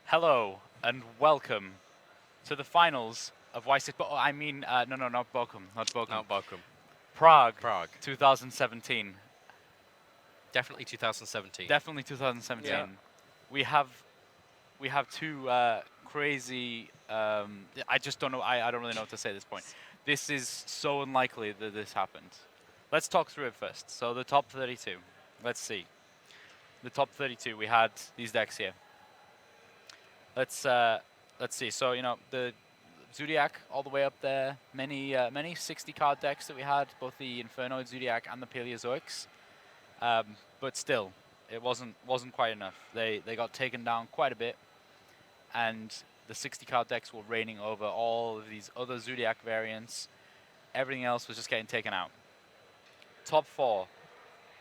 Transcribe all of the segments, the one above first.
Hello and welcome to the finals of YCS. I mean, no, not Bochum, not Bochum. Not Bochum. Prague, Prague. 2017. Definitely 2017. Definitely 2017. Yeah. We have two crazy. I just don't know. I don't really know what to say at this point. This is so unlikely that this happened. Let's talk through it first. So the top 32. Let's see. The top 32. We had these decks here. Let's see. So the Zoodiac all the way up there. Many 60 card decks that we had, both the Infernoid Zoodiac and the Paleozoics. But still, it wasn't quite enough. They got taken down quite a bit, and the 60 card decks were reigning over all of these other Zoodiac variants. Everything else was just getting taken out. Top 4,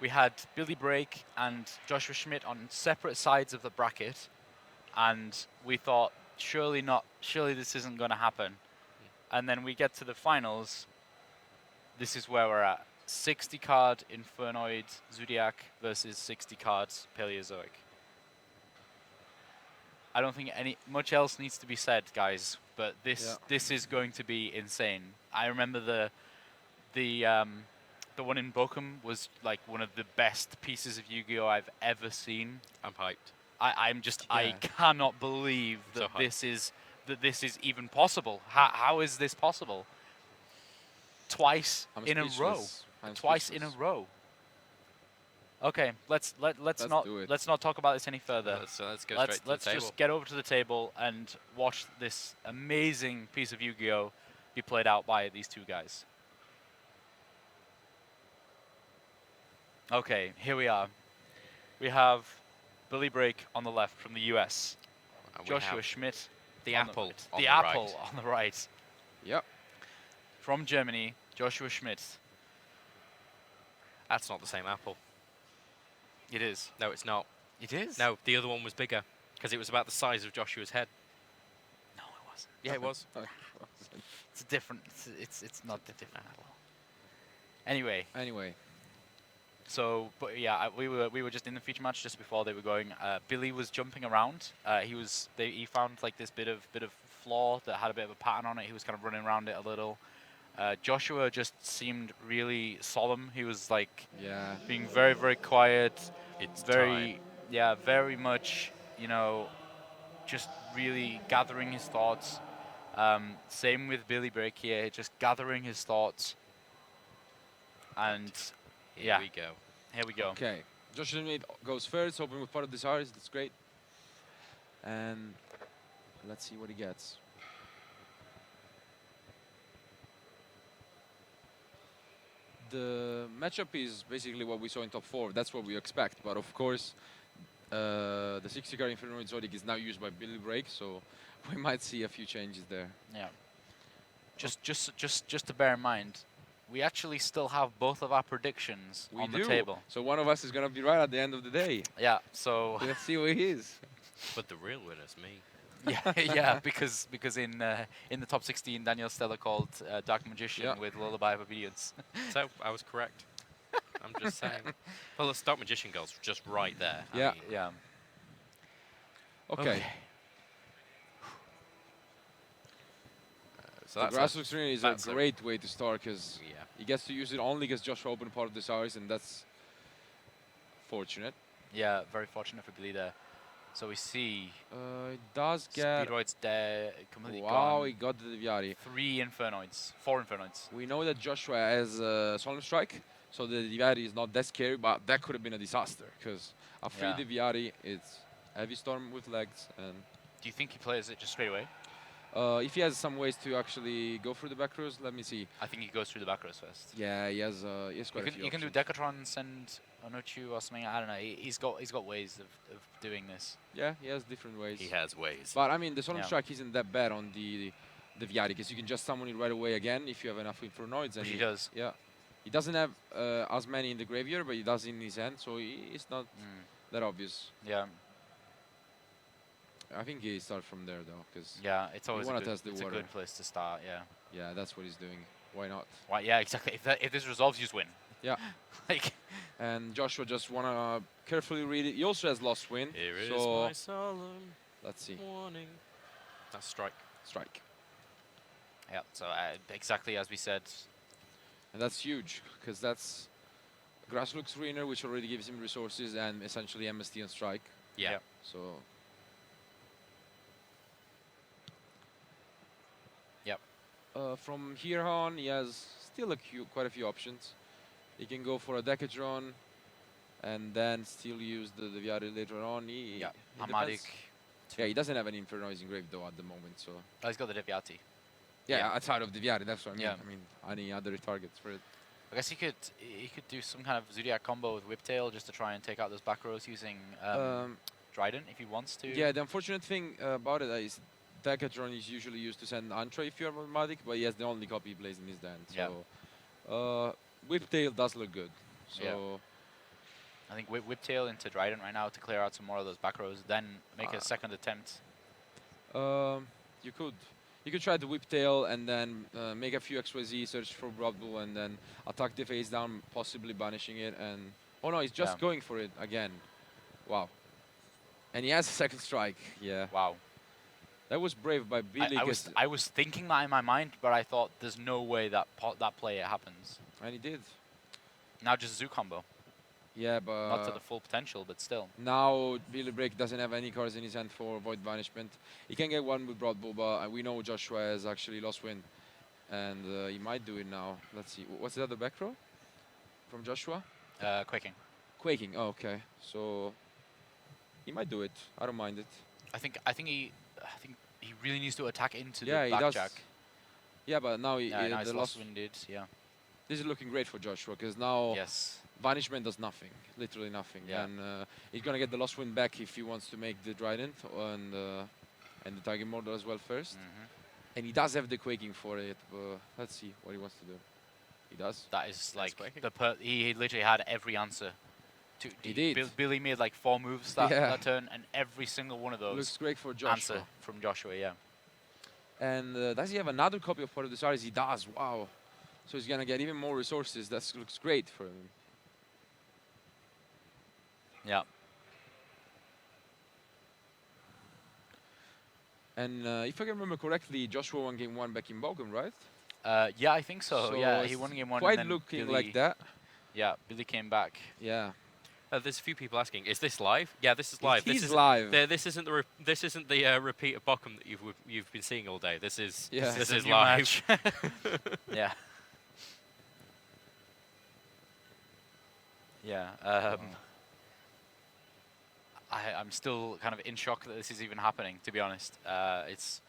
we had Billy Brake and Joshua Schmidt on separate sides of the bracket, and we thought, surely this isn't going to happen. And then we get to the finals. This is where we're at. 60 card Infernoid Zoodiac versus 60 cards Paleozoic. I don't think much else needs to be said, guys, but this is going to be insane. I remember the one in Bochum was like one of the best pieces of Yu-Gi-Oh! I've ever seen. I'm hyped. I cannot believe that this is even possible. How is this possible? Twice in a row. Twice in a row. Okay, let's not talk about this any further. Let's go straight to the table. Let's just get over to the table and watch this amazing piece of Yu-Gi-Oh! Be played out by these two guys. Okay, here we are. We have Billy Brake on the left from the US. Joshua Schmidt. The Apple. The Apple on the right. Yep. From Germany, Joshua Schmidt. That's not the same apple. It is. No, it's not. It is? No, the other one was bigger because it was about the size of Joshua's head. No, it wasn't. Yeah, it was. It's a different. It's not the different apple. Anyway. So, but yeah, we were just in the feature match just before they were going. Billy was jumping around. He found like this bit of floor that had a bit of a pattern on it. He was kind of running around it a little. Joshua just seemed really solemn. He was like being very, very quiet. It's very very much, just really gathering his thoughts. Same with Billy Brake here, just gathering his thoughts. And Here we go. Here we go. Okay. Joshua Schmidt goes first, hoping with part of this artist. That's great. And let's see what he gets. The matchup is basically what we saw in top 4. That's what we expect. But of course, the 60 card Infernoid Zoodiac is now used by Billy Brake, so we might see a few changes there. Yeah. Just to bear in mind, we actually still have both of our predictions on the table. So one of us is going to be right at the end of the day. Yeah, so let's see who he is. But the real winner's me. yeah, because in the top 16, Daniel Stella called Dark Magician with Lullaby of Obedience. So I was correct. I'm just saying. Well, the Dark Magician girl's just right there. Yeah. Yeah. Okay. So the grassroots screen is a great way to start because he gets to use it only because Joshua opened part of this hours, and that's fortunate. Yeah, very fortunate for Billy there. So we see. It does get. Speedroid's there, completely gone. Wow, he got the Diviari. 4 Infernoids. We know that Joshua has Solemn Strike, so the Diviari is not that scary, but that could have been a disaster because a free Diviari, it's Heavy Storm with legs. And do you think he plays it just straight away? If he has some ways to actually go through the back rows, let me see. I think he goes through the back rows first. Yeah, he has quite a few. You can do Decatron, send Onuchu or something. I don't know. He's got ways of doing this. Yeah, he has different ways. He has ways. But I mean, the Solemn Strike isn't that bad on the Viari because you can just summon it right away again if you have enough Infernoids. And he does. Yeah. He doesn't have as many in the graveyard, but he does in his hand, so it's not that obvious. Yeah. I think he starts from there though, because it's always a good place to start. Yeah. Yeah, that's what he's doing. Why not? Why? Yeah, exactly. If this resolves, you just win. Yeah. Like. And Joshua just wanna carefully read it. He also has Lost Win. Here is my solemn. Let's see. Warning. That's strike. Strike. Yeah. So exactly as we said. And that's huge, because that's Grass-Lux Ruiner, which already gives him resources, and essentially MST on strike. Yeah. Yep. So Yep. from here on, he has still quite a few options. He can go for a Decatron, and then still use the Viari later on. Yeah. It Hamadic. depends. Yeah, he doesn't have any Infernoid engraved though at the moment, so. Oh, he's got the Deviati. Yeah, Yeah. outside of the Viari, that's what I mean. Yeah. I mean, any other targets for it. I guess he could do some kind of Zoodiac combo with Whiptail just to try and take out those back rows using Dryden if he wants to. Yeah, the unfortunate thing about it is Decatron is usually used to send Antra if you have Hamadic, but he has the only copy he plays in his hand. Yeah. So, Whiptail does look good. So. Yeah. I think Whiptail into Dryden right now to clear out some more of those back rows, then make a second attempt. You could try the Whiptail and then make a few XYZ, search for Blood Bowl, and then attack the face down, possibly banishing it. And oh no, he's just going for it again. Wow. And he has a second strike. Yeah. Wow. That was brave by Billy. I was thinking that in my mind, but I thought there's no way that that play happens. And he did. Now just Zoo combo. Yeah, but Not to the full potential, but still. now Billy Break doesn't have any cards in his hand for Void Banishment. He can get one with Broad Bull, but we know Joshua has actually lost win. And he might do it now. Let's see. What's the other back row from Joshua? Quaking. Quaking. Oh, okay. So he might do it. I don't mind it. I think he really needs to attack into Yeah, the he does. blackjack. Yeah, but now, Now he's the lost lost. winded. Yeah. This is looking great for Joshua because now Yes. Banishment does nothing, literally nothing. Yeah. And he's gonna get the lost win back if he wants to make the Trident and the Tiger Mortal as well first. Mm-hmm. And he does have the Quaking for it, but let's see what he wants to do. He does. That is like Quaking. he literally had every answer. He did. Billy made like 4 moves that, Yeah. that turn, and every single one of those Looks great for Joshua. answer from Joshua. Yeah. And does he have another copy of Part of the Stars? He does. Wow. So he's gonna get even more resources. That looks great for him. Yeah. And if I can remember correctly, Joshua won game 1 back in Bochum, right? Yeah, I think so. Yeah, he it's won game 1. Quite and then looking Billy, like that. Yeah, Billy came back. Yeah. There's a few people asking, is this live? Yeah, this is live. He's this live. This isn't the repeat of Bochum that you've been seeing all day. This is Yeah. this a is new live. Yeah. Yeah. I'm still kind of in shock that this is even happening, to be honest. It's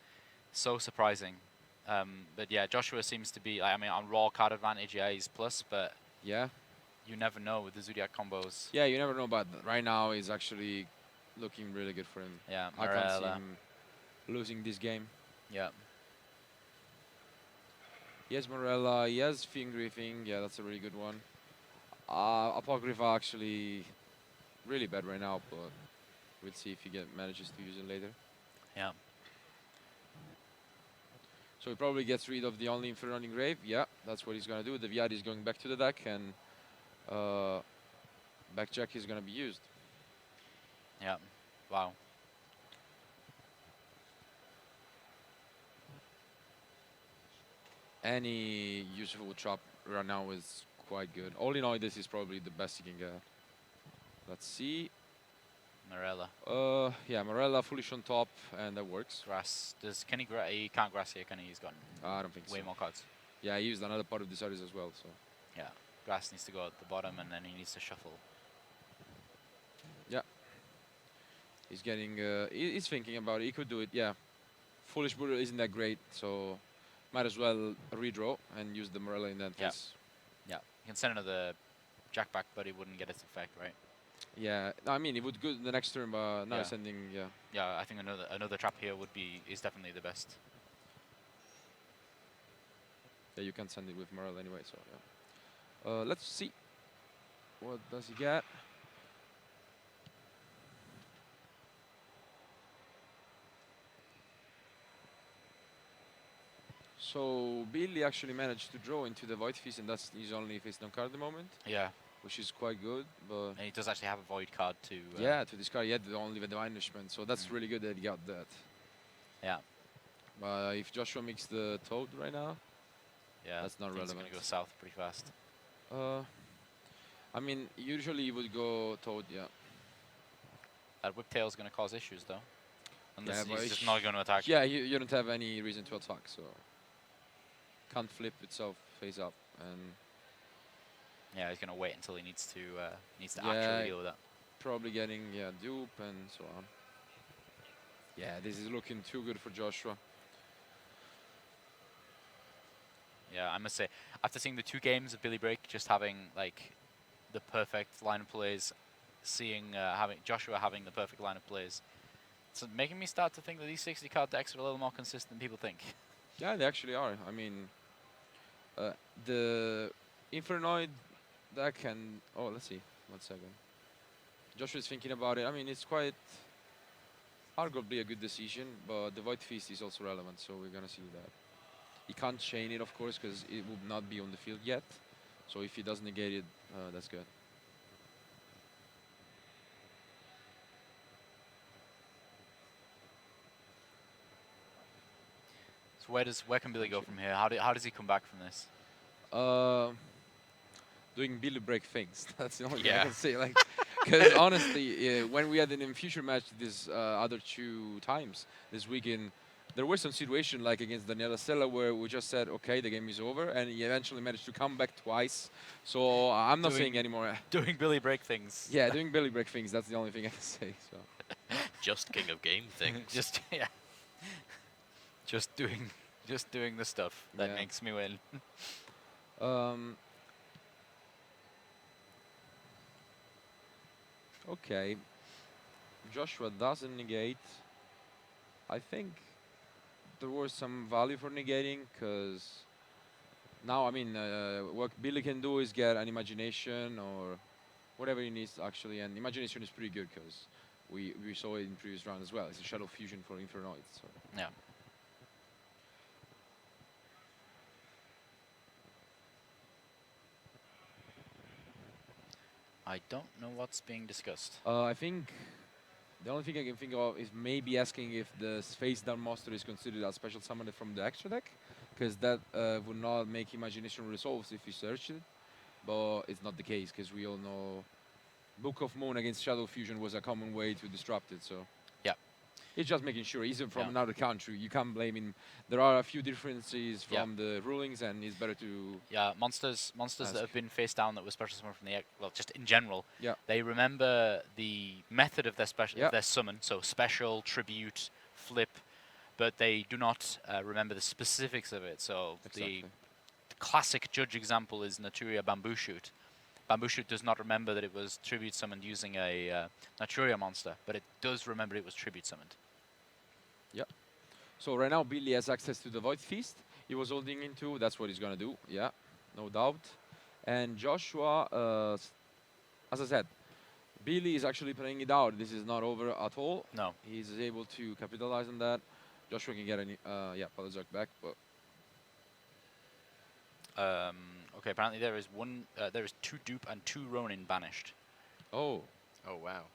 so surprising. But yeah, Joshua seems to be, I mean, on raw card advantage, yeah, he's plus, but Yeah. you never know with the Zoodiac combos. Yeah, you never know, but right now he's actually looking really good for him. Yeah, I can't see Morella. him losing this game. Yeah. He has Morella, he has Fingriffing, yeah, that's a really good one. Apocrypha actually really bad right now, but we'll see if he manages to use it later. Yeah. So he probably gets rid of the only Infernoid Engrave. Yeah, that's what he's gonna do. The Viad is going back to the deck, and Backjack is gonna be used. Yeah. Wow. Any useful trap right now is quite good. All in all, this is probably the best he can get. Let's see. Morella. Yeah, Morella foolish on top, and that works. Grass. Can he he can't grass here, can he? He's got I don't think way so. more cards. Yeah, he used another part of the series as well. So Yeah. Grass needs to go at the bottom, and then he needs to shuffle. he's getting. He's thinking about it. He could do it. Yeah. Foolish Buddha isn't that great, so might as well redraw and use the Morella in that Yeah. case. Yeah. You can send another Jack back, but it wouldn't get its effect, right? Yeah, I mean, it would go the next turn, but now Yeah. sending. Yeah. Yeah, I think another trap here is definitely the best. Yeah, you can send it with Morel anyway, so yeah. Let's see. What does he get? So Billy actually managed to draw into the Void Feast, and that's his only face down card at the moment. Yeah. which is quite good. But And he does actually have a void card to. yeah, to discard, he had only the banishment, so that's really good that he got that. Yeah. If Joshua makes the Toad right now, Yeah. that's not Things are relevant. going to go south pretty fast. I mean, usually you would go Toad, yeah. That Whiptail is going to cause issues, though. Unless but he's just not going to attack. Yeah, you don't have any reason to attack, so can't flip itself face up, and Yeah, he's going to wait until he needs to Yeah, actually deal with that. probably getting dupe and so on. Yeah, this is looking too good for Joshua. Yeah, I must say, after seeing the 2 games of Billy Break, just having like the perfect line of plays, seeing having Joshua having the perfect line of plays, it's making me start to think that these 60 card decks are a little more consistent than people think. Yeah, they actually are. I mean, the Infernoid deck and let's see, 1 second. Joshua's thinking about it. I mean, it's quite arguably a good decision, but the Void Feast is also relevant, so we're gonna see that. He can't chain it, of course, because it would not be on the field yet. So if he does negate it, that's good. So where can Billy go from here? How does he come back from this? Doing Billy Break things. That's the only thing Yeah. I can say. Like, because honestly, when we had an Infusion match this other 2 times this weekend, there were some situations like against Daniela Sella where we just said, okay, the game is over, and he eventually managed to come back twice. So I'm not saying anymore. Doing Billy Break things. Yeah, doing Billy Break things. That's the only thing I can say. So. Just king of game things. just doing the stuff that Yeah. makes me win. Okay. Joshua doesn't negate. I think there was some value for negating, because now, I mean, what Billy can do is get an imagination or whatever he needs, actually. And imagination is pretty good, because we saw it in previous round as well. It's a Shadow Fusion for Infernoid. So. Yeah. I don't know what's being discussed. I think the only thing I can think of is maybe asking if the face down monster is considered a special summoner from the extra deck, because that would not make imagination resolves if you search it, but it's not the case, because we all know Book of Moon against Shadow Fusion was a common way to disrupt it. So Yeah. it's just making sure, even from Yeah. another country, you can't blame him. There are a few differences Yeah. from the rulings, and it's better to Yeah, monsters that have been face down that were special summon from the well, just in general. Yeah. They remember the method of their special Yeah. their summon, so special, tribute, flip, but they do not remember the specifics of it. So exactly. the classic judge example is Naturia Bamboo Shoot. Bamboo Shoot does not remember that it was tribute summoned using a Naturia monster, but it does remember it was tribute summoned. So right now Billy has access to the Void Feast. He was holding into. That's what he's gonna do. Yeah, no doubt. And Joshua, as I said, Billy is actually playing it out. This is not over at all. No. He's able to capitalize on that. Joshua can get any, Paleozoic back, but Okay, apparently there is 2 dupe and 2 Ronin banished. oh, wow.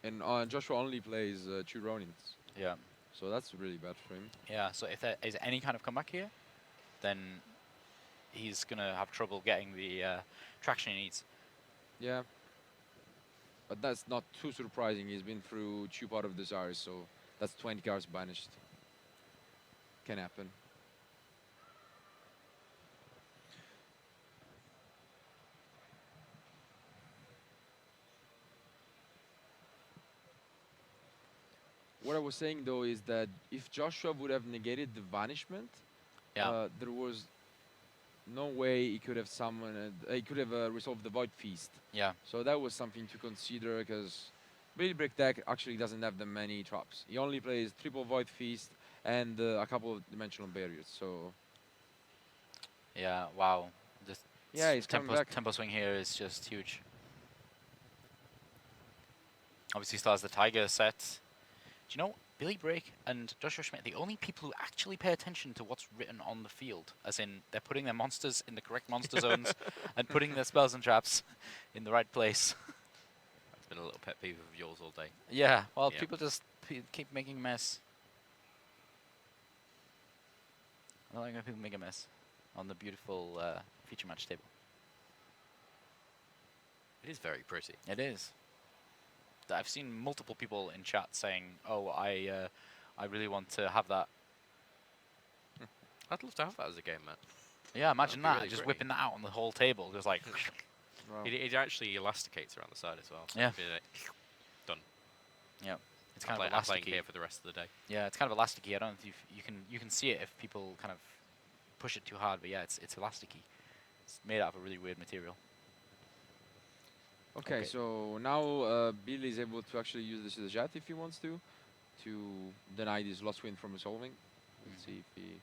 and Joshua only plays 2 Ronins, Yeah. so that's really bad for him. Yeah, so if there is any kind of comeback here, then he's going to have trouble getting the traction he needs. Yeah, but that's not too surprising. He's been through 2 Pot of Desires, so that's 20 cards banished. Can happen. What I was saying though is that if Joshua would have negated the banishment, Yeah. there was no way he could have summoned. He could have resolved the Void Feast. Yeah. So that was something to consider, because Billy Break deck actually doesn't have that many traps. He only plays triple Void Feast and a couple of dimensional barriers. So Yeah, wow. This yeah, he's coming back. tempo swing here is just huge. Obviously still has the Tiger set. Do you know, Billy Brake and Joshua Schmidt, the only people who actually pay attention to what's written on the field, as in they're putting their monsters in the correct monster zones and putting their spells and traps in the right place. That's been a little pet peeve of yours all day. Yeah, well, Yep. people just keep making a mess. I don't like when people make a mess on the beautiful feature match table. It is very pretty. It is. I've seen multiple people in chat saying, "Oh, I really want to have that." I'd love to have that as a game, man. Yeah, imagine be that, really just pretty. whipping that out on the whole table, just like. Wow. It actually elasticates around the side as well. So Yeah. it'd be like, done. Yeah, it's I'm kind of playing elasticy. here for the rest of the day. Yeah, it's kind of elasticy. I don't know if you can see it if people kind of push it too hard, but yeah, it's elasticy. It's made out of a really weird material. Okay, Okay. so now Bill is able to actually use the Zoodiac if he wants to deny this lost win from resolving. Let's see if he...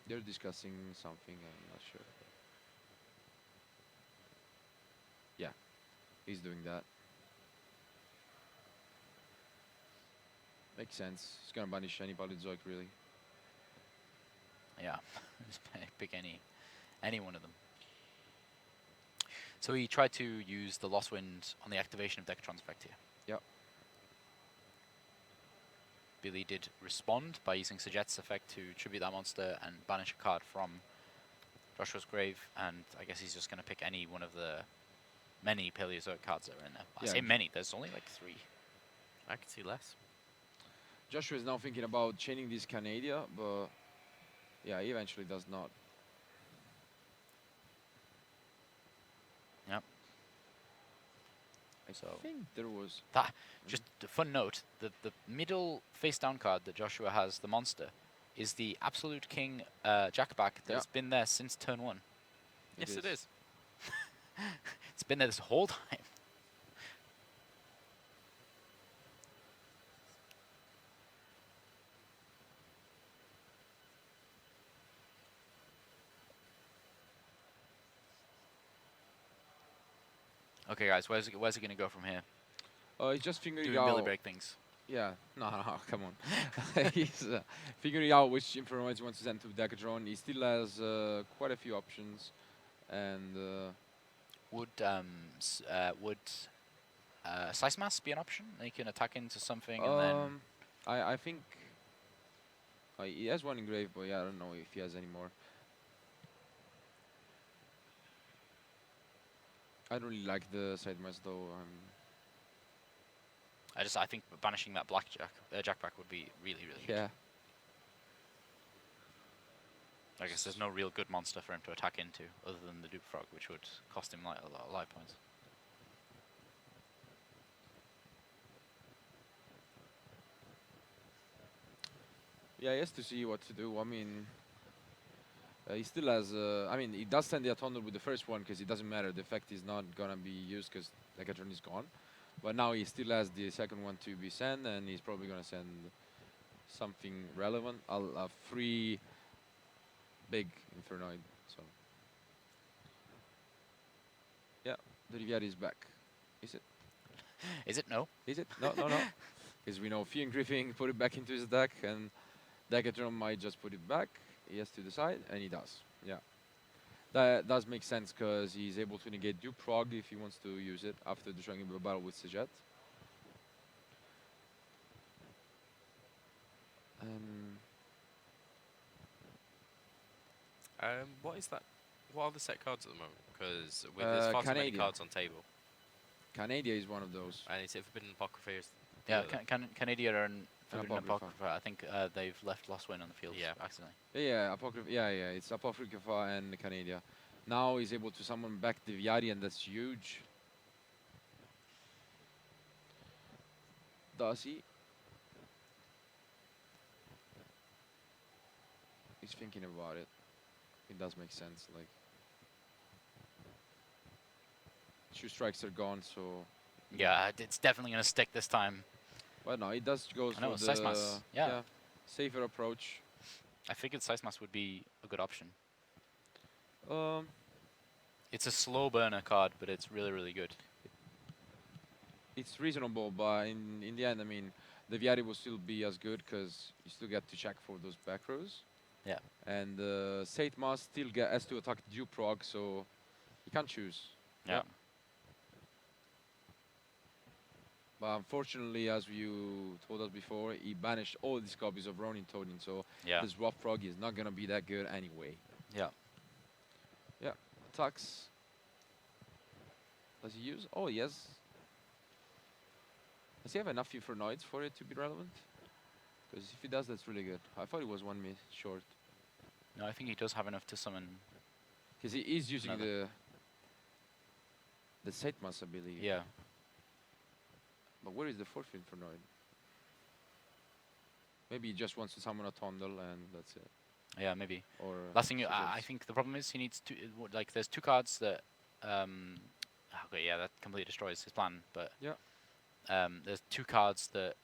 They're discussing something, I'm not sure. Yeah, he's doing that. Makes sense. He's gonna banish any Paleozoic, really. Yeah, just pick any one of them. So he tried to use the Lost Wind on the activation of Decatron's effect here. Yep. Billy did respond by using Sajet's effect to tribute that monster and banish a card from Joshua's grave, and I guess he's just going to pick any one of the many Paleozoic cards that are in there. I Yeah, say many, there's only like 3. I can see less. Joshua is now thinking about chaining this Canadia, but yeah, he eventually does not. Yep. I So think there was... just a fun note, the middle face-down card that Joshua has, the monster, is the Absolute King Jackback that's been there since turn 1. Yes, it is. It's been there this whole time. Okay, guys, where's it going to go from here? He's just figuring Doing out... Billy Break things. Yeah, no, come on. He's figuring out which Infernoids he wants to send to Decatron. He still has quite a few options, and Would Slice Mass be an option? They can attack into something and then... I think he has one engraved, but yeah, I don't know if he has any more. I don't really like the side mass though. I think banishing that blackjack Jackback would be really good. Yeah. I guess there's no real good monster for him to attack into other than the Dupe Frog, which would cost him like a lot of life points. Yeah, he has to see what to do. I mean, he still has. I mean, he does send the Thunder with the first one because it doesn't matter. The effect is not gonna be used because Decatron is gone. But now he still has the second one to be sent, and he's probably gonna send something relevant. A free big Infernoid. So yeah, the Riviera is back. Is it? Is it? No. Is it? No, no, no. Because we know Fiend Griffin put it back into his deck, and Decatron might just put it back. He has to decide, and he does. Yeah. That does make sense, because he's able to negate Dupe Frog if he wants to use it after destroying a battle with Sajet. What is that? What are the set cards at the moment? Because there's far too many Canadia. cards on table. Canadia is one of those. And is it Forbidden Apocrypha? Yeah, Canada are in Forbidden Apocrypha. Apocrypha. I think they've left Lost Win on the field Yeah. accidentally. Yeah, Apocrypha. Yeah, it's Apocrypha and Canadia. Now he's able to summon back the Viari, and that's huge. Does he? He's thinking about it. It does make sense. Like, 2 strikes are gone, so. Yeah, it's definitely going to stick this time. Well, no, it does go I know, for Size the Mass, yeah. safer approach. I figured Size Mass would be a good option. Um, It's a slow burner card, but it's really, really good. it's reasonable, but in the end, I mean, the Viari will still be as good because you still get to check for those back rows. Yeah. And Saitma still has to attack Dew Prog, so he can't choose. Yeah. But unfortunately, as you told us before, he banished all these copies of Ronin Toadin, so Yeah. this Rough Prog is not gonna be that good anyway. Yeah. Yeah. Attacks. Does he use? Oh, yes. Does he have enough Infernoids for it to be relevant? Because if he does, that's really good. I thought it was 1 miss short. No, I think he does have enough to summon. Because he is using Another. the Saitmas, I believe. Yeah. But where is the fourth Infernoid? Maybe he just wants to summon a Tondel and that's it. Yeah, maybe. Or Last thing, I think the problem is he needs to like. There's 2 cards that. Okay, yeah, that completely destroys his plan. But yeah, there's 2 cards that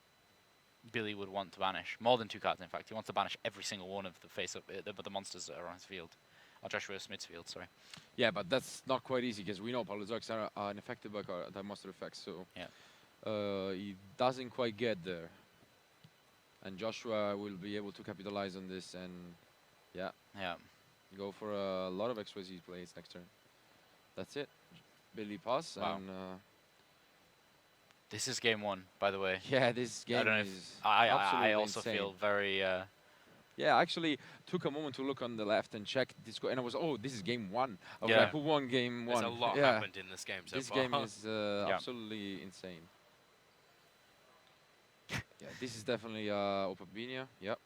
Billy would want to banish. More than 2 cards, in fact. He wants to banish every single one of the face-up, the monsters that are on his field, or Joshua Smith's field. Sorry. yeah, but that's not quite easy because we know Paleozoics are unaffected by the monster effects, so yeah. he doesn't quite get there. And Joshua will be able to capitalize on this and yeah, go for a lot of XYZ plays next turn. That's it. Billy pass and this is game 1, by the way. yeah, this game is I also insane. feel very. Yeah, I actually took a moment to look on the left and check this, and I was, oh, this is game 1. I was Yeah. like, who won game 1? There's a lot yeah. happened in this game so This far. game is absolutely insane. Yeah, this is definitely Opabinia. Yep.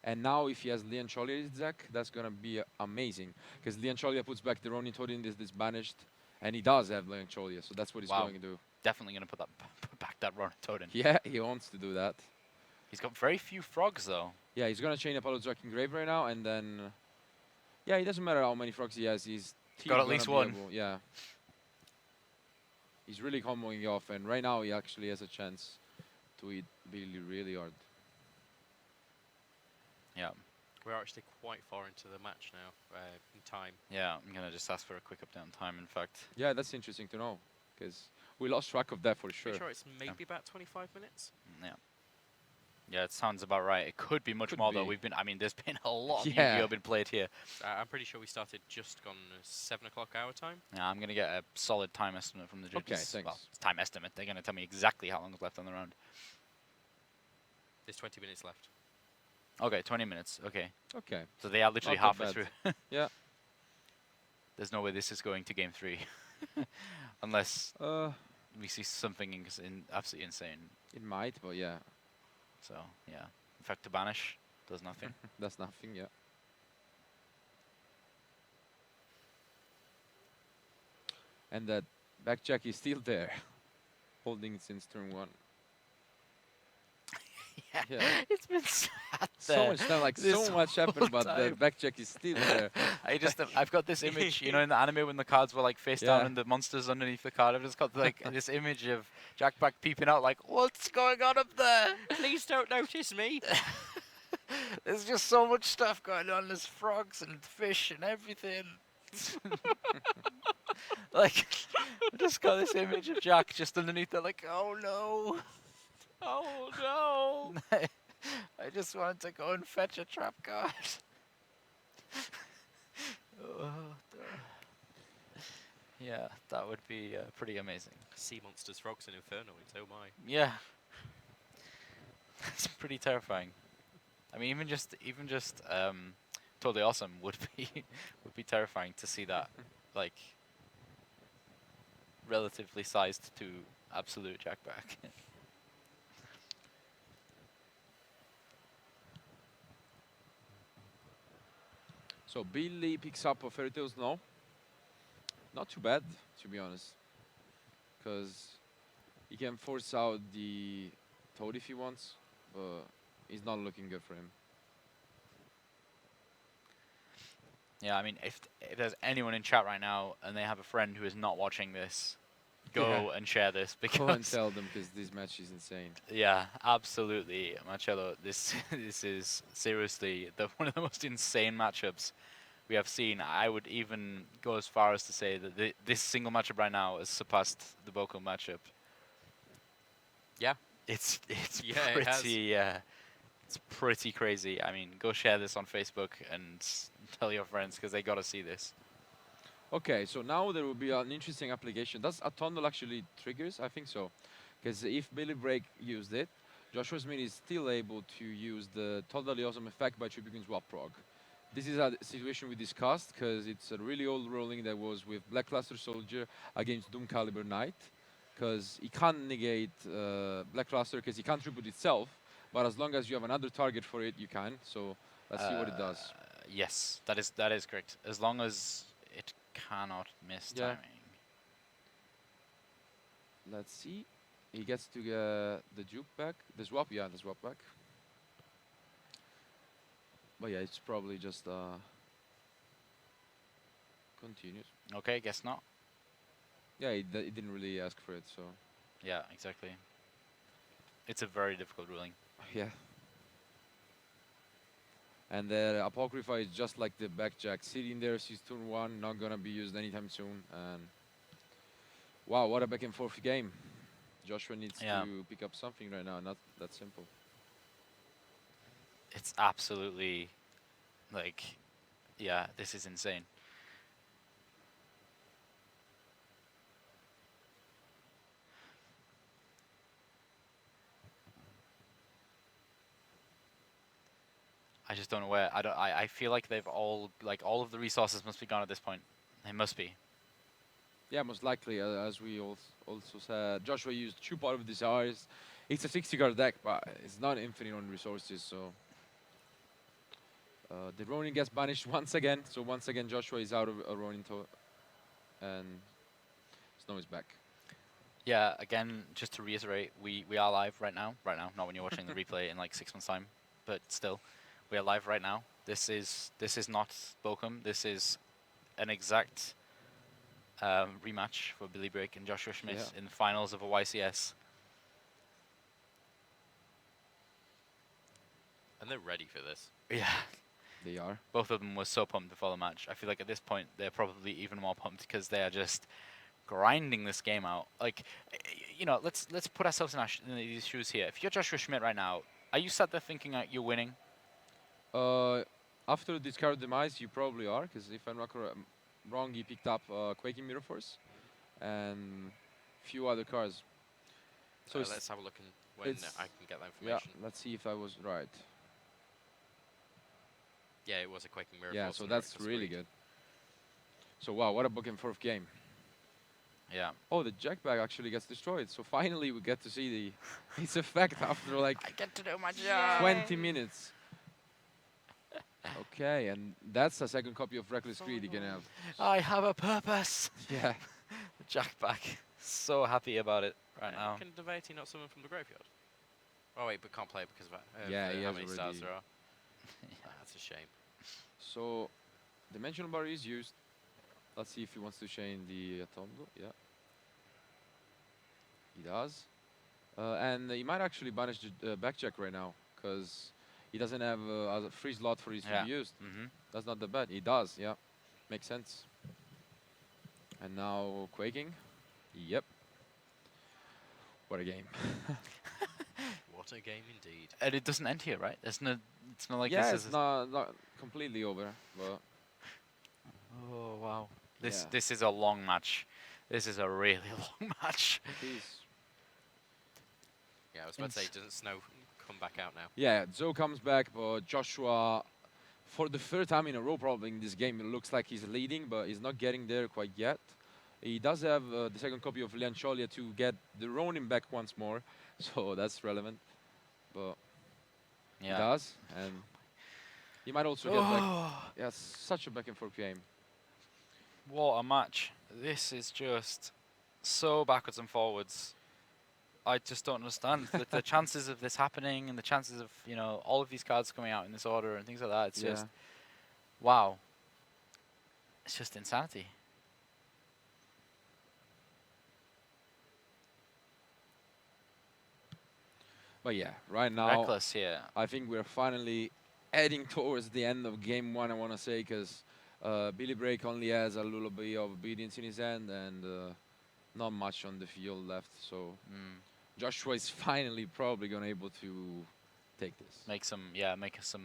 And now if he has Lian Cholia's deck, that's going to be amazing. Because Lian Cholia puts back the Ronin Toadin, this banished. And he does have Lian Cholia, so that's what he's going to do. Definitely going to put back that Ronin Toadin. Yeah, he wants to do that. He's got very few frogs, though. Yeah, he's going to chain a Paleozoic Engrave right now, and then... yeah, it doesn't matter how many frogs he has, he's... got at least one. Yeah. He's really comboing off, and right now he actually has a chance to hit Billy really hard. Yeah. We're actually quite far into the match now, in time. Yeah, I'm going to just ask for a quick update on time, in fact. Yeah, that's interesting to know, because we lost track of that for sure. Pretty sure it's maybe about 25 minutes. Yeah. Yeah, it sounds about right. It could be much more, though. There's been a lot of Yu-Gi-Oh! Been played here. I'm pretty sure we started just on 7 o'clock our time. Yeah, I'm going to get a solid time estimate from the judges. Okay, thanks. Well, it's time estimate. They're going to tell me exactly how long is left on the round. There's 20 minutes left. Okay, 20 minutes. Okay. Okay. So they are literally Not that halfway bad. through. Yeah. There's no way this is going to game 3. Unless we see something absolutely insane. It might, but yeah. So, yeah. In fact, to banish does nothing. That's nothing, yeah. And that backjack is still there, holding since turn 1. Yeah. It's been sat So there. much time, like so much happened, but the backjack is still there. I've got this image, you know, in the anime when the cards were like face down and the monsters underneath the card. I've just got like this image of Jack back peeping out, like, what's going on up there? Please don't notice me. There's just so much stuff going on. There's frogs and fish and everything. Like, I just got this image of Jack just underneath there, like, oh no. Oh no! I just wanted to go and fetch a trap card. Yeah, that would be pretty amazing. Sea monsters, frogs, and Infernoids. Oh my! Yeah, it's pretty terrifying. I mean, even just totally awesome would be terrifying to see that, like, relatively sized to absolute jackback. So Billy picks up a Fairy Tales now. Not too bad, to be honest. Because he can force out the Toad if he wants, but it's not looking good for him. Yeah, I mean, if there's anyone in chat right now and they have a friend who is not watching this, go and share this, because Go and tell them, because this match is insane. Yeah, absolutely, Marcello. This is seriously one of the most insane matchups we have seen. I would even go as far as to say that this single matchup right now has surpassed the Boko matchup. Yeah. It's Yeah, it has. pretty it's pretty crazy. I mean, go share this on Facebook and tell your friends because they gotta see this. Okay, so now there will be an interesting application. Does a tunnel actually triggers? I think so. Because if Billy Break used it, Joshua Smith is still able to use the totally awesome effect by Tribune's Swap Prog. This is a situation we discussed because it's a really old ruling that was with Black Cluster Soldier against Doom Caliber Knight. Because he can't negate Black Cluster because he can't tribute itself, but as long as you have another target for it, you can. So let's see what it does. Yes, that is correct. As long as it cannot miss Yeah. timing. Let's see. He gets to the juke back. The swap back. But yeah, it's probably just continues. Okay, guess not. Yeah, he didn't really ask for it, so Yeah, exactly. It's a very difficult ruling. yeah. And the Apocrypha is just like the backjack, sitting there, she's turn 1, not gonna be used anytime soon. And wow, what a back and forth game. Joshua needs to pick up something right now, not that simple. It's absolutely, like, yeah, this is insane. I just don't know where. I feel like they've all of the resources must be gone at this point. They must be. Yeah, most likely, as we also said, Joshua used 2 Pot of Desires. It's a 60 card deck, but it's not infinite on resources, so the Ronin gets banished once again. So once again, Joshua is out of a Ronin, and Snow is back. Yeah, again, just to reiterate, we are live right now. Right now, not when you're watching the replay in like 6 months' time, but still, we are live right now. This is not Bochum. This is an exact rematch for Billy Break and Joshua Schmidt in the finals of a YCS. And they're ready for this. Yeah. They are. Both of them were so pumped before the match. I feel like at this point, they're probably even more pumped because they are just grinding this game out. Like, you know, let's put ourselves in these shoes here. If you're Joshua Schmidt right now, are you sat there thinking that you're winning? After discard demise, you probably are, because if I'm not wrong, he picked up Quaking Mirror Force and few other cards. So let's have a look when I can get that information. Yeah, let's see if I was right. Yeah, it was a Quaking Mirror Yeah, Force. so that's really good. So wow, what a book and forth game. Yeah. Oh, the Jackbag actually gets destroyed. So finally we get to see its effect after like I get to do my job. 20 minutes. Okay, and that's a second copy of Reckless Greed you can have. I have a purpose. Yeah. Jack back. So happy about it right now. Can Devaity not summon from the graveyard? Oh wait, but can't play because of he how has many stars already. there are. That's a shame. So, Dimensional Bar is used. Let's see if he wants to chain the Atondo. Yeah. He does. And he might actually banish the backjack right now, because he doesn't have a free slot for his to be used. That's not that bad. He does, yeah. Makes sense. And now Quaking. Yep. What a game. What a game indeed. And it doesn't end here, right? It's not like yeah, this it's not completely over, but oh wow. This is a long match. This is a really long match. It is. Yeah, I was about to say, doesn't Snow come back out now? Yeah, Zoe comes back, but Joshua, for the third time in a row probably in this game, it looks like he's leading, but he's not getting there quite yet. He does have the second copy of Liancholia to get the Ronin back once more, so that's relevant. But he does, and he might also get back. Yeah, such a back and forth game. What a match. This is just so backwards and forwards. I just don't understand the chances of this happening and the chances of, you know, all of these cards coming out in this order and things like that. It's just, wow. It's just insanity. But yeah, right now, Reckless here. I think we're finally heading towards the end of game 1, I want to say, because Billy Brake only has a little bit of obedience in his hand and not much on the field left. So Joshua is finally probably gonna able to take this. Make some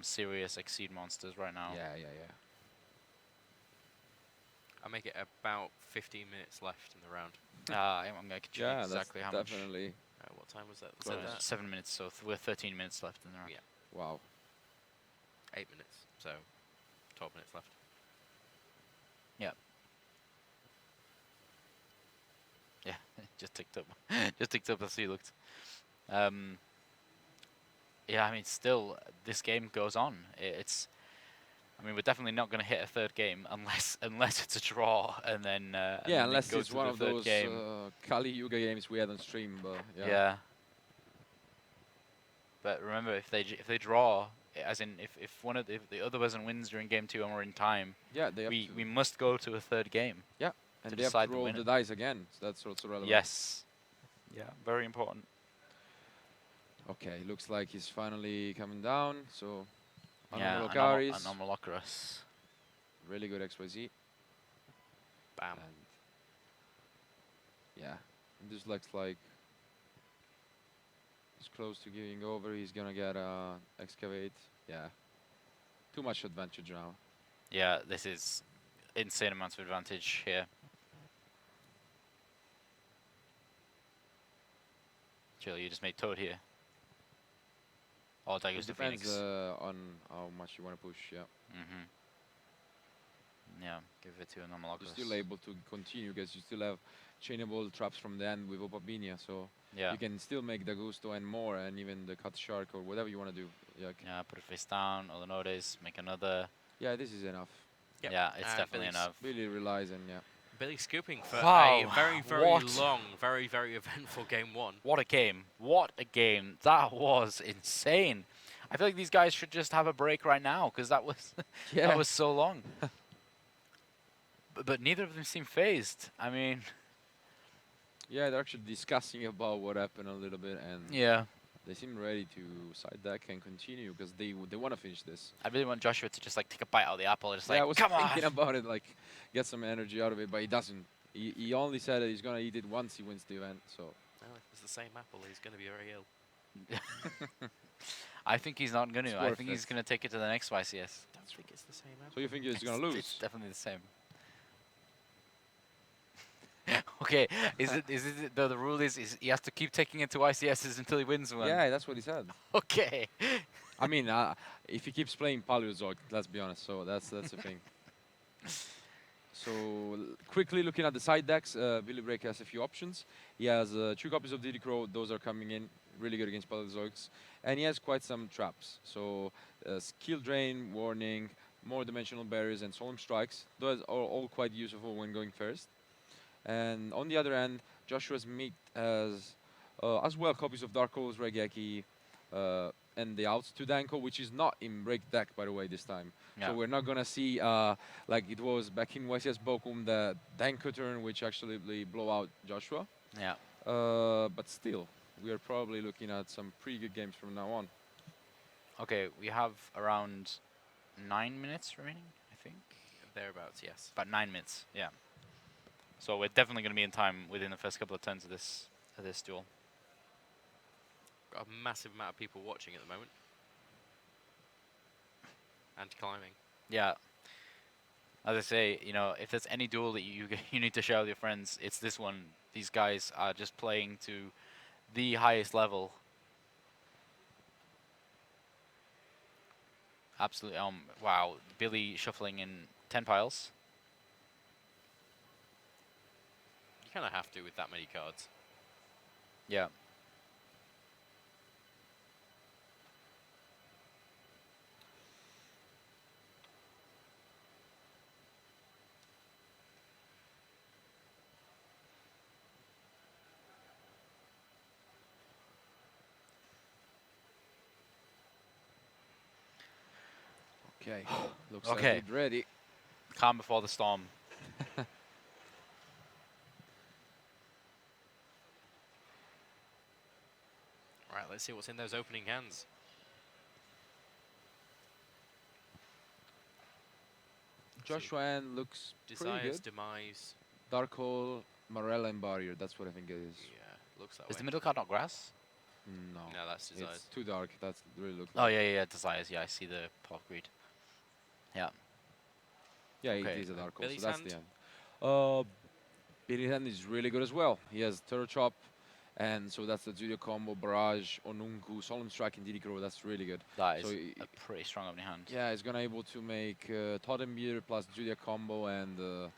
serious Exceed monsters right now. Yeah. I make it about 15 minutes left in the round. I'm going to check Yeah, exactly how that's much. definitely. What time was that? So Was that 7 minutes, so we're 13 minutes left in the round. Yeah. Wow. 8 minutes, so 12 minutes left. Yeah. Yeah, just ticked up. Just ticked up as he looked. Yeah, I mean, still, this game goes on. I mean, we're definitely not going to hit a third game unless it's a draw, and then Yeah, unless go it's to one the of third those game. Kali Yuga games we had on stream, but Yeah. But remember, if they draw, as in if one of the other person wins during game 2 and we're in time, yeah, they have we must go to a third game. yeah, and to they have decide to the roll winner. the dice again. So that's also relevant. Yes. Yeah, very important. Okay, looks like he's finally coming down. So, Yeah, Anomalocaris, Anomalocaris. really good XYZ. Bam. And yeah, this looks like he's close to giving over. He's gonna get excavate. Yeah, too much advantage now. Yeah, this is insane amounts of advantage here. Chill, you just made Toad here. Oh, that goes to Depends Phoenix. on how much you want to push. Yeah, Yeah, give it to Anomalocaris. you're still able to continue because you still have chainable traps from the end with Opabinia, so Yeah. you can still make the Gusto and more, and even the Cut Shark or whatever you want to do. Yeah, Yeah, put it face down, other notice, make another. yeah, this is enough. Yep. Yeah, it's And definitely Billy's- enough. Really relies on Billy scooping for Wow, a very, very what? long, very, very eventful game 1. What a game. What a game. That was insane. I feel like these guys should just have a break right now because that was Yeah, that was so long. But neither of them seem phased. I mean, yeah, they're actually discussing about what happened a little bit, and yeah. they seem ready to side deck and continue because they want to finish this. I really want Joshua to just like take a bite out of the apple and just Yeah, I like, was come on. thinking about it, like get some energy out of it, but he doesn't. He only said that he's gonna eat it once he wins the event. So Well, if it's the same apple, he's going to be very ill. I think he's not going It's to. I worth think he's it. going to take it to the next YCS. I don't think it's the same apple. so you think he's gonna It's lose? definitely the same. Okay, is it the rule is he has to keep taking it to YCSs until he wins one? Yeah, that's what he said. Okay. I mean, if he keeps playing Paleozoic, let's be honest. So that's the thing. So quickly looking at the side decks, Billy Brake has a few options. He has 2 copies of Diddy Crow. Those are coming in really good against Paleozoics, and he has quite some traps. So skill drain, warning, more dimensional barriers, and solemn strikes. Those are all quite useful when going first. And on the other end, Joshua's meat has as well copies of Dark Holes, Regeki, and the outs to Danko, which is not in break deck, by the way, this time. Yeah. So we're not gonna see like it was back in YCS Bokum, the Danko turn, which actually blow out Joshua. Yeah. But still, we are probably looking at some pretty good games from now on. Okay, we have around 9 minutes remaining, I think. Thereabouts, yes. About 9 minutes. Yeah. So we're definitely going to be in time within the first couple of turns of this duel. Got a massive amount of people watching at the moment. And climbing. Yeah. As I say, you know, if there's any duel that you need to share with your friends, it's this one. These guys are just playing to the highest level. Absolutely. Wow. Billy shuffling in 10 piles. You kind of have to with that many cards. Yeah. Okay, looks Okay. like we're ready. Calm before the storm. Right, let's see what's in those opening hands. Joshua N looks pretty Desire's good. demise. Dark Hole, Morella, and Barrier. That's what I think it is. Yeah, looks that Is way. the middle card not grass? No. No, that's Desire's. It's too dark. That's really look Oh like. yeah, yeah, Desires. Yeah, I see the pop grid. Yeah. Yeah, Okay. it is a Dark Hole. Billy's So that's hand? the end. Billy's hand is really good as well. He has Turtle Chop, and so that's the Zoodiac combo, Barrage, Onunku, Solemn Strike, and DD Crow. That's really good. That is So a pretty strong opening hand. yeah, he's gonna able to make Totem Beer plus Zoodiac combo and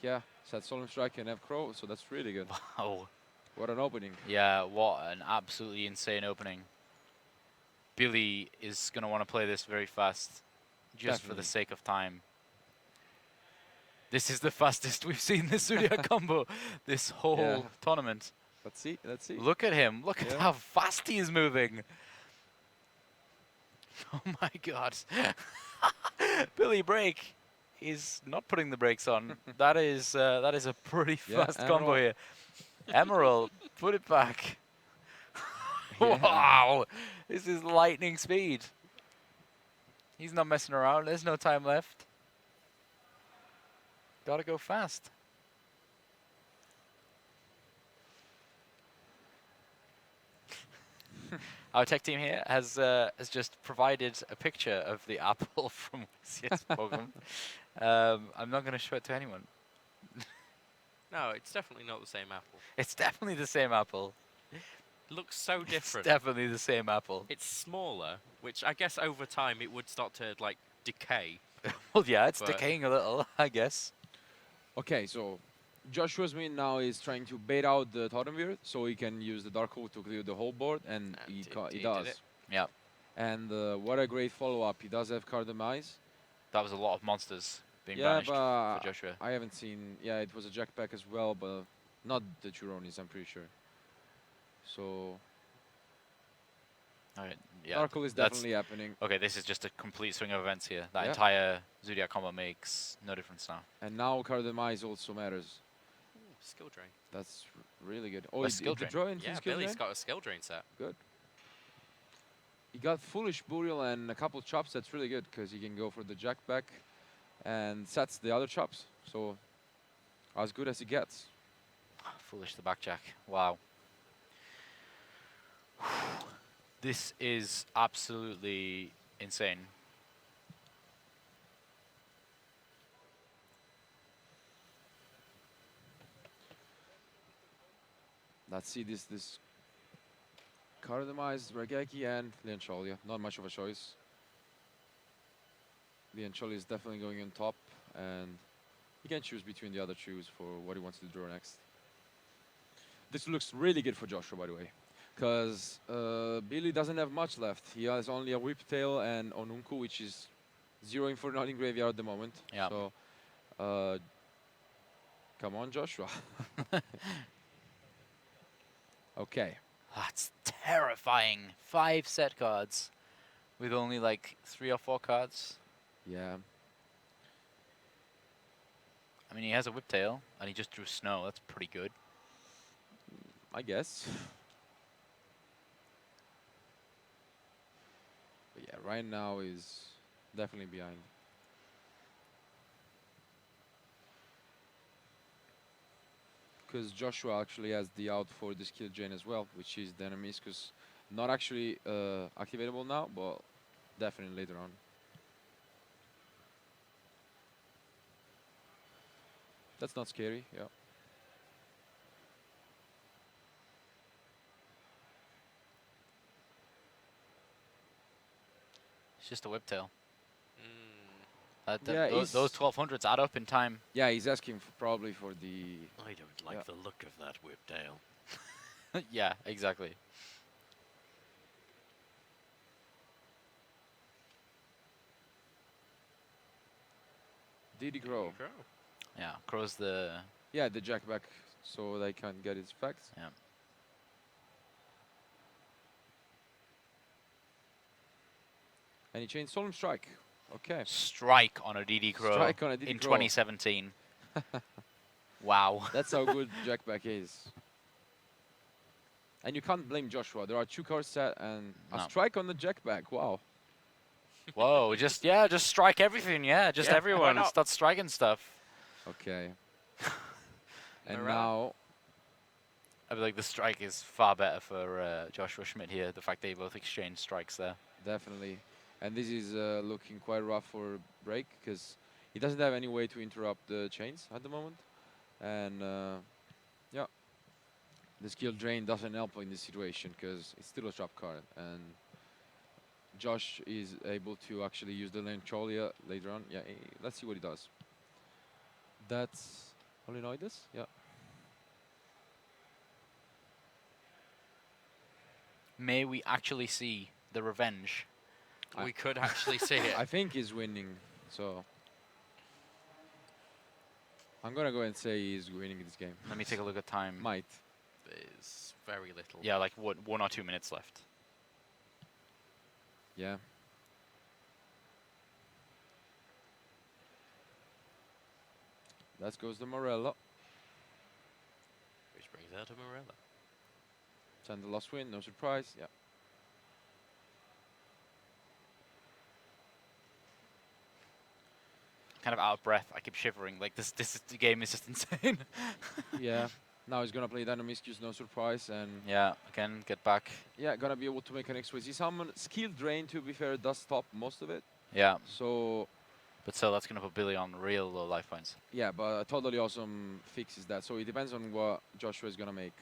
yeah, set Solemn Strike and have Crow. So that's really good. Wow. What an opening. Yeah, what an absolutely insane opening. Billy is going to want to play this very fast, just for the Definitely. sake of time. This is the fastest we've seen this Zoodiac combo this whole Yeah. tournament. Let's see. Let's see. Look at him. Look at Yeah. how fast he is moving. Oh my god. Billy Break is not putting the brakes on. That is a pretty Yeah, fast combo Emerald. here. Emerald, put it back. Yeah. Wow. This is lightning speed. He's not messing around. There's no time left. Gotta go fast. Our tech team here has just provided a picture of the apple from YCS program. I'm not going to show it to anyone. No, it's definitely not the same apple. It's definitely the same apple. It looks so different. It's definitely the same apple. It's smaller, which I guess over time it would start to like decay. Well, yeah, it's But- decaying a little, I guess. Okay, so Joshua's win now is trying to bait out the Totem Beard so he can use the Dark Hole to clear the whole board, and he did does. it. Yeah, And what a great follow-up. He does have card demise. that was a lot of monsters being Yeah, banished but for Joshua. I haven't seen. Yeah, it was a jackpack as well, but not the Churonis, I'm pretty sure. So All right, yeah. Dark Hole is that's- definitely happening. Okay, this is just a complete swing of events here. That Yeah. entire Zoodiac combo makes no difference now. And now card demise also matters. Ooh, skill drain. That's really good. Oh, A he skill did the drain. draw into Yeah, skill Billy's drain? got a skill drain set. He got Foolish Burial and a couple chops. That's really good because he can go for the jackback and sets the other chops. So as good as he gets. Foolish the backjack. Wow. This is absolutely insane. Let's see this card demise, Regeki and Liancholia. Not much of a choice. Liancholia is definitely going on top, and he can choose between the other two for what he wants to draw next. This looks really good for Joshua, by the way, because Billy doesn't have much left. He has only a Whiptail and Onunku, which is 0 Infernoid in graveyard at the moment. Yeah. So, come on, Joshua. Okay. That's terrifying. 5 set cards with only like 3 or 4 cards. Yeah. I mean, he has a Whiptail and he just drew Snow. That's pretty good. I guess. But yeah, right now is definitely behind. Because Joshua actually has the out for the skill drain as well, which is the enemies, because not actually activatable now, but definitely later on. That's not scary, yeah. It's just a Whiptail. Mm, Yeah, Those he's- 1200s add up in time. Yeah, he's asking probably for the... I don't like Yeah. the look of that Whiptail. Yeah, exactly. DD Crow. Yeah, Crow's the... Yeah, the jackback, so they can't get its effects. Yeah. And he changed Solemn Strike. Okay. Strike on a DD Crow Strike on a DD in Crow. 2017. Wow. That's how good jackback is. And you can't blame Joshua. There are 2 cards set and a No. strike on the jackback. Wow. Whoa, just strike everything. Yeah, just Yeah, why everyone and not? start striking stuff. Okay. And Morale. now, I feel like the strike is far better for Joshua Schmidt here. The fact they both exchange strikes there. definitely. And this is looking quite rough for break because he doesn't have any way to interrupt the chains at the moment. And yeah, the skill drain doesn't help in this situation because it's still a trap card. And Josh is able to actually use the Lancholia later on. Yeah, let's see what he does. That's Polinoidus? Yeah. May we actually see the revenge? We could actually see it. I think he's winning, so I'm gonna go and say he's winning this game. Let me take a look at time. Might. There's very little. Yeah, like 1 or 2 minutes left. Yeah. That goes to Morella. Which brings out to Morella. And the last win, no surprise. Yeah. Kind of out of breath. I keep shivering. Like this game is just insane. Yeah. Now he's gonna play Dynamiscus, no surprise, and Yeah, again, get back. yeah, gonna be able to make an XYZ summon. Skill drain, to be fair, does stop most of it. Yeah, So but still, that's gonna put Billy on real low life points. yeah, but a totally awesome fix is that. So it depends on what Joshua is gonna make.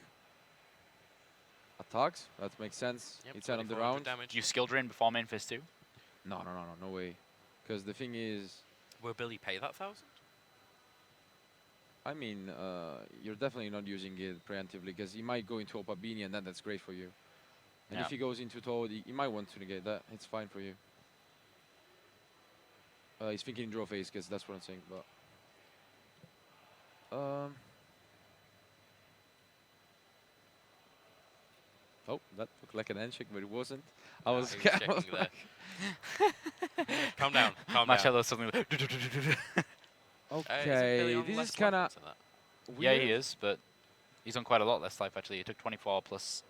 Attacks, that makes sense. Yep, It's end of the 2400 round. damage. Do you skill drain before main phase 2? No, no way. Because the thing is, Will Billy pay that 1,000? I mean, you're definitely not using it preemptively because he might go into Opabini and then that's great for you. And Yeah. if he goes into Toad, he might want to negate that. It's fine for you. He's thinking draw phase because that's what I'm saying. But oh, that looked like an handshake, but it wasn't. I No, was he was checking there. Calm down, calm down. Marcello something like Isn't Billy okay. on This less is kind of life points than that? Yeah, he is, but he's on quite a lot less life actually. He took 24 plus.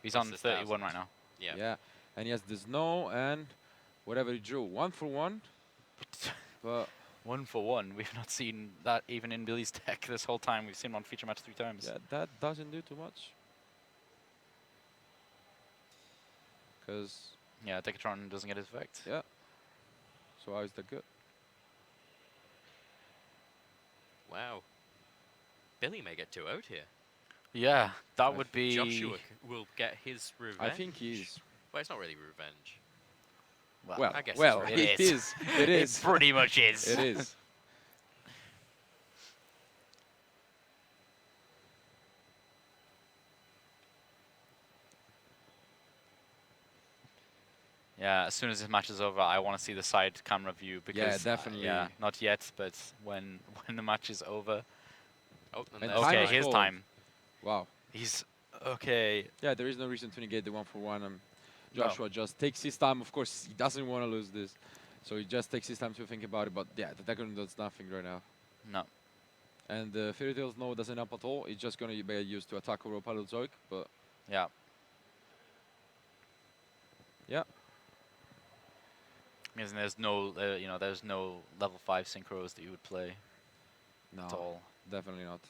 He's Plus on his 31 1,000. right now. Yeah. Yeah, and he has the snow and whatever he drew, 1 for 1. But 1 for 1. We've not seen that even in Billy's deck this whole time. We've seen him on feature match 3 times. yeah, that doesn't do too much. Because Yeah, Decatron doesn't get his effect. yeah. So how is that good? Wow. Billy may get 2-0'd here. Yeah, that I would be. Joshua will get his revenge. I think he's Well, it's not really revenge. well. I guess it's Well, right. it is. It It is. pretty much is. It is. Yeah, as soon as this match is over, I want to see the side camera view because definitely. yeah, not yet, but when the match is over. Oh, and And there's time Okay, is here's cold. time. Wow. He's okay. Yeah, there is no reason to negate the 1 for 1. No. Joshua just takes his time. Of course, he doesn't want to lose this, so he just takes his time to think about it. But yeah, the Decatron does nothing right now. No. And the Fairy Tales no doesn't help at all. It's just gonna be used to attack over Paleozoic. But Yeah. yeah, Because there's no, there's no level 5 synchros that you would play no, at all. definitely not.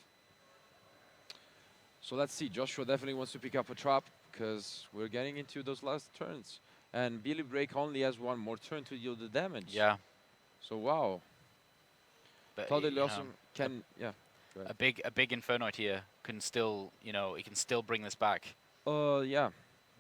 So let's see. Joshua definitely wants to pick up a trap because we're getting into those last turns. And Billy Break only has 1 more turn to deal the damage. Yeah. So wow. But Totally you know, awesome. Can yeah. Go a big Infernoid here can still, he can still bring this back. Yeah.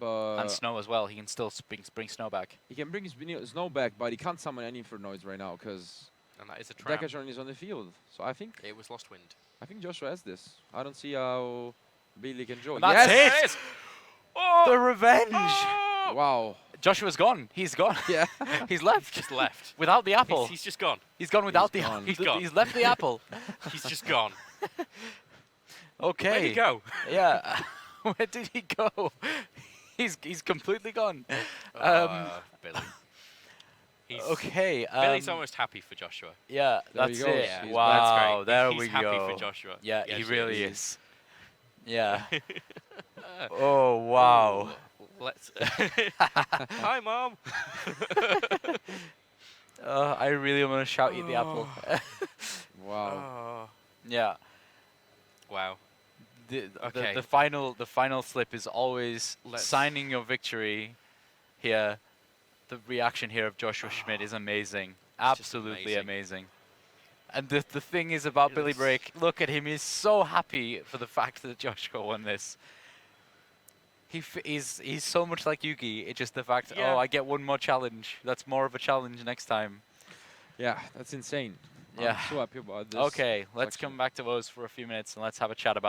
But And Snow as well. He can still bring Snow back. he can bring his Snow back, but he can't summon any Infernoids right now because And that is a trap. Decatron is on the field. So I think Lost wind. Joshua has this. I don't see how Billy can draw. That's Yes! it! Oh! The revenge! Wow. Joshua's gone. He's gone. Yeah. He's left. Just left. Without the apple. He's just gone. He's gone without the gone. He's gone. He's left the apple. He's just gone. Okay. Where'd he go? Yeah. Where did he go? He's completely gone. Billy. He's Okay. Billy's almost happy for Joshua. Yeah, There that's he goes. it. He's Wow, That's great. there He's we happy go. for Joshua. Yeah, Yes, he yes, really yes. is. Yeah. Oh wow. Let's. Hi, Mom. I really want to shout you the apple. Wow. Yeah. Wow. The Okay. final slip is always Let's- signing your victory here. The reaction here of Joshua Schmidt is amazing. It's just Absolutely amazing. amazing. And the thing is about It Billy looks- Brake, look at him, he's so happy for the fact that Joshua won this. He's so much like Yuki, it's just the fact, Yeah. oh, I get one more challenge. That's more of a challenge next time. Yeah, that's insane. Yeah. I'm so happy about this. Okay, let's selection. come back to Oz for a few minutes and let's have a chat about